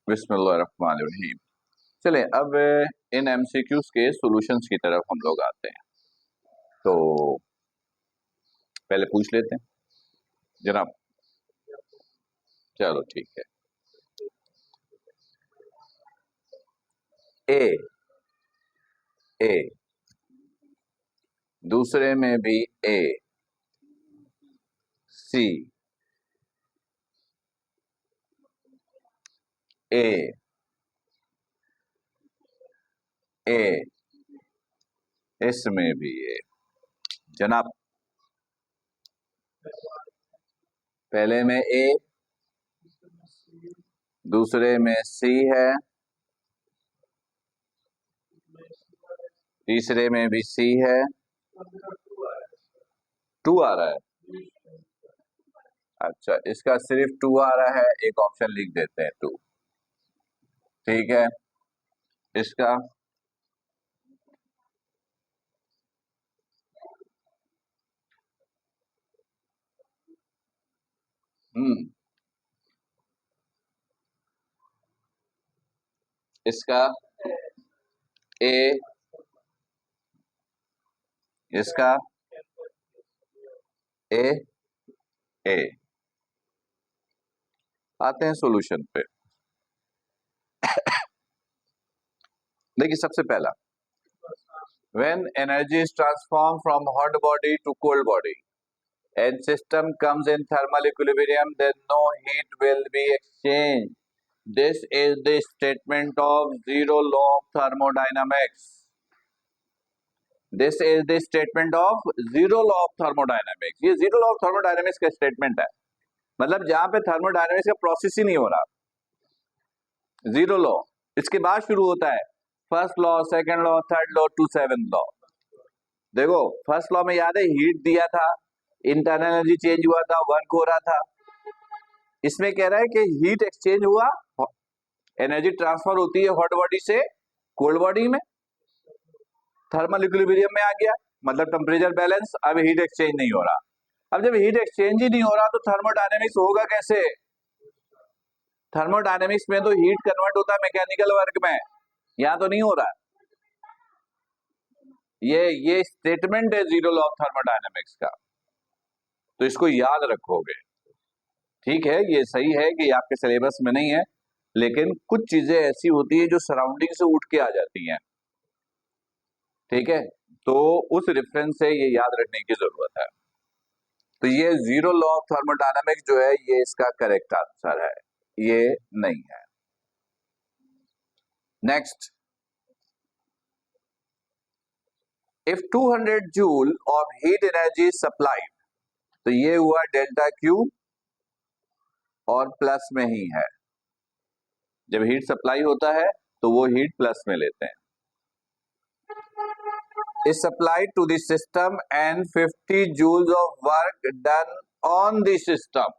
बिस्मिल्लाहिर्रहमानिर्रहीम। चलें अब इन एमसीक्यूज के सॉल्यूशंस की तरफ हम लोग आते हैं। तो पहले पूछ लेते हैं जनाब। चलो ठीक है। ए ए दूसरे में भी ए, सी ए ए इसमें भी ए। जनाब पहले में ए, दूसरे में सी है, तीसरे में भी सी है, 2 आ रहा है। अच्छा, इसका सिर्फ 2 आ रहा है, एक ऑप्शन लिख देते हैं 2। ठीक है, इसका इसका ए, इसका ए ए। आते हैं सॉल्यूशन पे। देखिए सबसे पहला, when energy is transformed from hot body to cold body and system comes in thermal equilibrium, then no heat will be exchanged. This is the statement of zero law of thermodynamics. This is the statement of zero law of thermodynamics. ये zero law of thermodynamics का statement है, मतलब जहां पे thermodynamics का process ही नहीं हो रहा, जीरो लॉ। इसके बाद शुरू होता है first law, second law, third law to seventh law. देखो फर्स्ट लॉ में याद है हीट दिया था, इंटरनल एनर्जी चेंज हुआ था, वर्क हो रहा था। इसमें कह रहा है कि हीट एक्सचेंज हुआ, एनर्जी ट्रांसफर होती है हॉट बॉडी से कोल्ड बॉडी में, थर्मल इक्विलिब्रियम में आ गया, मतलब टेम्परेचर बैलेंस। अब हीट एक्सचेंज नहीं हो रहा। अब जब हीट एक्सचेंज ही नहीं हो रहा तो थर्मोडायनेमिक्स होगा कैसे? थर्मोडायनेमिक्स में तो हीट कन्वर्ट होता है मैकेनिकल वर्क में, यहां तो नहीं हो रहा। ये स्टेटमेंट है जीरो लॉ ऑफ थर्मोडायनेमिक्स का, तो इसको याद रखोगे। ठीक है, ये सही है कि आपके सिलेबस में नहीं है, लेकिन कुछ चीजें ऐसी होती है जो सराउंडिंग से उठ के आ जाती हैं। ठीक है, तो उस रेफरेंस से ये याद रखने की जरूरत है। तो ये जीरो लॉ ऑफ थर्मोडायनेमिक्स जो है ये इसका करेक्ट आंसर है, ये नहीं है। Next, if 200 joule of heat energy supplied, तो ये हुआ डेल्टा क्यू और प्लस में ही है। जब हीट सप्लाई होता है तो वो हीट प्लस में लेते हैं। is supplied to the system and 50 joules of work done on the system.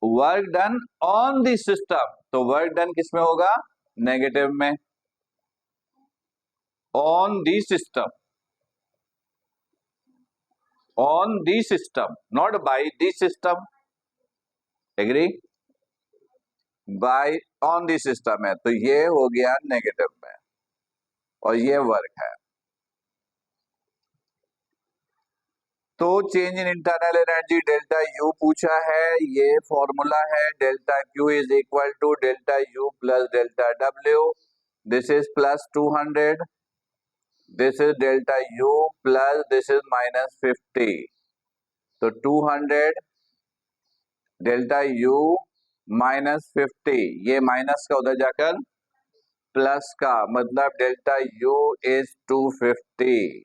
Work done on the system, तो वर्क डन किस में होगा? नेगेटिव में। On the system, on the system, not by the system. Agree? By on the system है, तो ये हो गया नेगेटिव में और ये वर्क है। तो change in internal energy delta U पूछा है, ये फॉर्मूला है delta Q is equal to delta U plus delta W. This is plus 200, this is delta U plus this is minus 50। तो 200 डेल्टा यू माइनस 50, ये minus का उधर जाकर plus का, मतलब डेल्टा यू इज 250।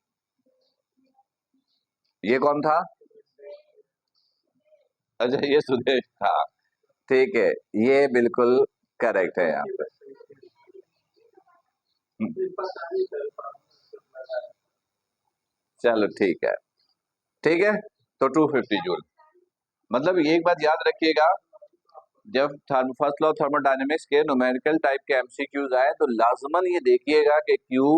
ये कौन था? अच्छा, ये सुदेश था। ठीक है, ये बिल्कुल करेक्ट है यहाँ पे। चलो ठीक है, ठीक है। तो 250 जूल, मतलब एक बात याद रखिएगा, जब फर्स्ट लॉ थर्मोडायनेमिक्स के न्यूमेरिकल टाइप के एमसीक्यूज आए तो लाजमन ये देखिएगा कि क्यू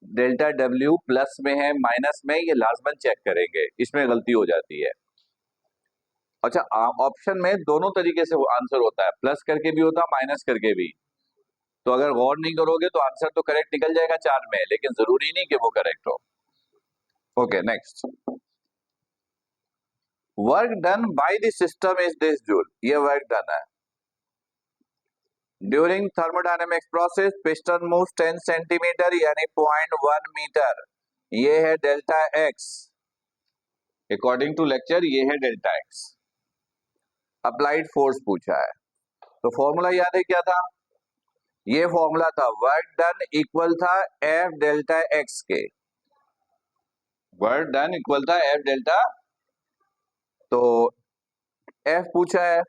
डेल्टा डब्ल्यू प्लस में है माइनस में, ये लाजमन चेक करेंगे, इसमें गलती हो जाती है। अच्छा, ऑप्शन में दोनों तरीके से आंसर होता है, प्लस करके भी होता है, माइनस करके भी। तो अगर गौर नहीं करोगे तो आंसर तो करेक्ट निकल जाएगा 4 में, लेकिन जरूरी नहीं कि वो करेक्ट हो। Okay, next. Work done by the system is this joule, ये वर्क डन है। During thermodynamics process piston moves 10 centimetre यानी 0.1 मीटर, ये है delta X. According to lecture ये है डेल्टा एक्स। अप्लाइड फोर्स पूछा है, तो फॉर्मूला याद है क्या था? ये फॉर्मूला था वर्क डन इक्वल था एफ डेल्टा एक्स के। वर्क डन इक्वल था एफ डेल्टा, तो एफ पूछा है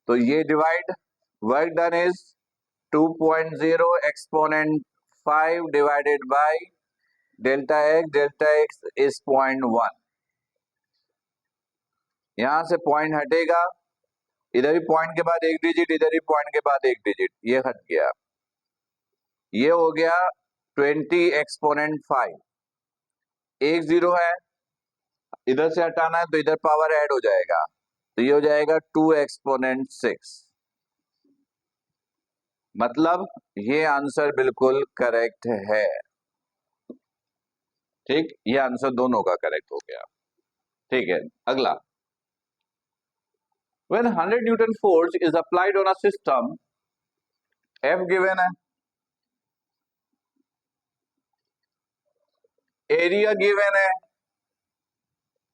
तो ये divide work done is 2.0 exponent 5 divided by delta x is 0.1। यहां से पॉइंट हटेगा, इधर भी पॉइंट के बाद एक डिजिट, इधर भी पॉइंट के बाद एक डिजिट, ये हट गया, ये हो गया 20 एक्सपोनेंट 5। एक जीरो है, इधर से हटाना है तो इधर पावर ऐड हो जाएगा, तो ये हो जाएगा 2 एक्सपोनेंट 6। मतलब ये आंसर बिल्कुल करेक्ट है। ठीक, ये आंसर दोनों का करेक्ट हो गया। ठीक है, अगला। When 100 Newton force is applied on a system, F given है, एरिया गिवन है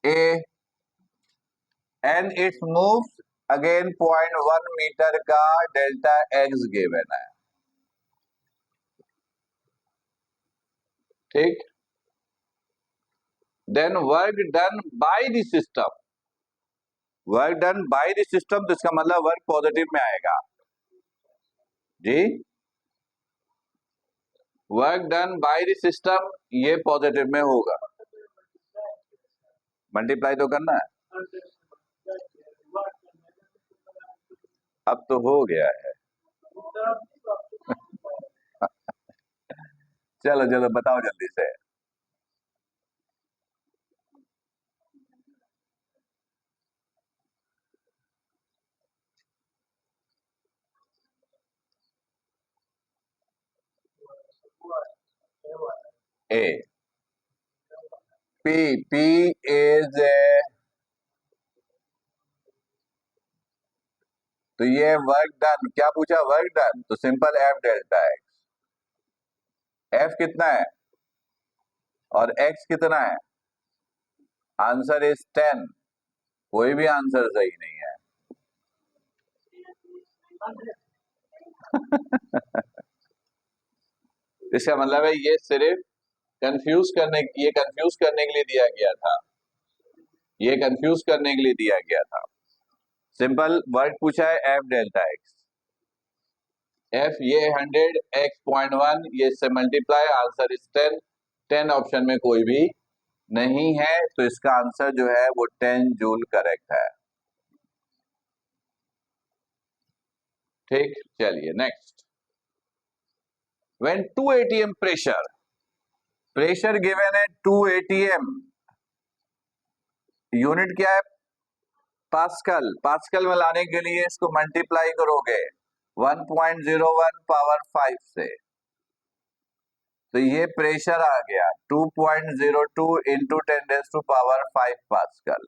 A, and it moves again 0.1 metre का डेल्टा एक्स गिवन है। ठीक, then work done by the system, work done by the system तो इसका मतलब work positive में आएगा जी। Work done by the system ये पॉजिटिव में होगा, मल्टीप्लाई तो करना है, अब तो हो गया है। चलो चलो बताओ जल्दी से। ए, पी, पी इज तो ये वर्क डन, क्या पूछा? वर्क डन, तो simple F delta x. F कितना है और एक्स कितना है? Answer is 10। कोई भी आंसर सही नहीं है। इसका मतलब है ये सिर्फ ये कंफ्यूज करने के लिए दिया गया था, ये कंफ्यूज करने के लिए दिया गया था। सिंपल वर्क पूछा है एफ डेल्टा एक्स, एफ ये 100, एक्स 0.1, ये से मल्टीप्लाई, आंसर इज 10। 10 ऑप्शन में कोई भी नहीं है, तो इसका आंसर जो है वो 10 जूल करेक्ट है। ठीक, चलिए next. When 2 ATM pressure, pressure given है 2 एटीएम, यूनिट क्या है? पास्कल। पास्कल में लाने के लिए इसको मल्टीप्लाई करोगे 1.01 पावर 5 से, तो ये प्रेशर आ गया 2.02 इंटू 10⁵ पास्कल।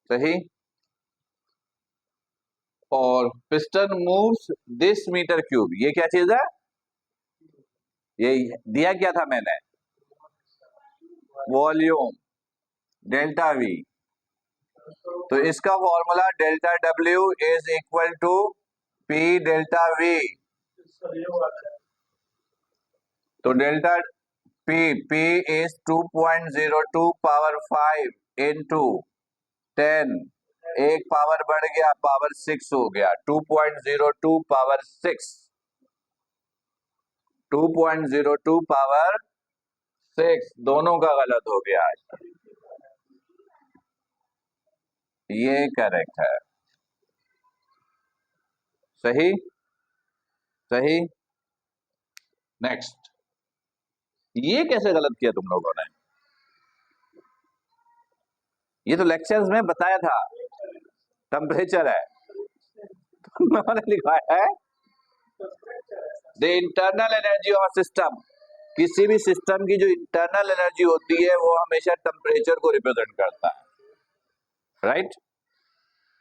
सही। और piston moves this metre cube, ये क्या चीज है? ये दिया क्या था मैंने? वॉल्यूम डेल्टा वी, तो इसका formula delta W is equal to P delta V. तो delta P is 2.02 power 5 into 10, एक पावर बढ़ गया, पावर 6 हो गया, 2.02 पावर 6, 2.02 पावर 6, दोनों का गलत हो गया। ये करेक्ट है। सही, सही। नेक्स्ट। ये कैसे गलत किया तुम लोगों ने? ये तो लेक्चर्स में बताया था, टेम्परेचर है। उन्होंने लिखा है the internal energy of system, किसी भी सिस्टम की जो इंटरनल एनर्जी होती है वो हमेशा टेम्परेचर को रिप्रेजेंट करता है, राइट।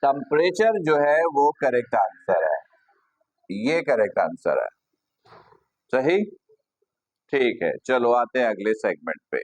टेम्परेचर जो है वो करेक्ट आंसर है, ये करेक्ट आंसर है, सही। ठीक है, चलो आते हैं अगले सेगमेंट पे।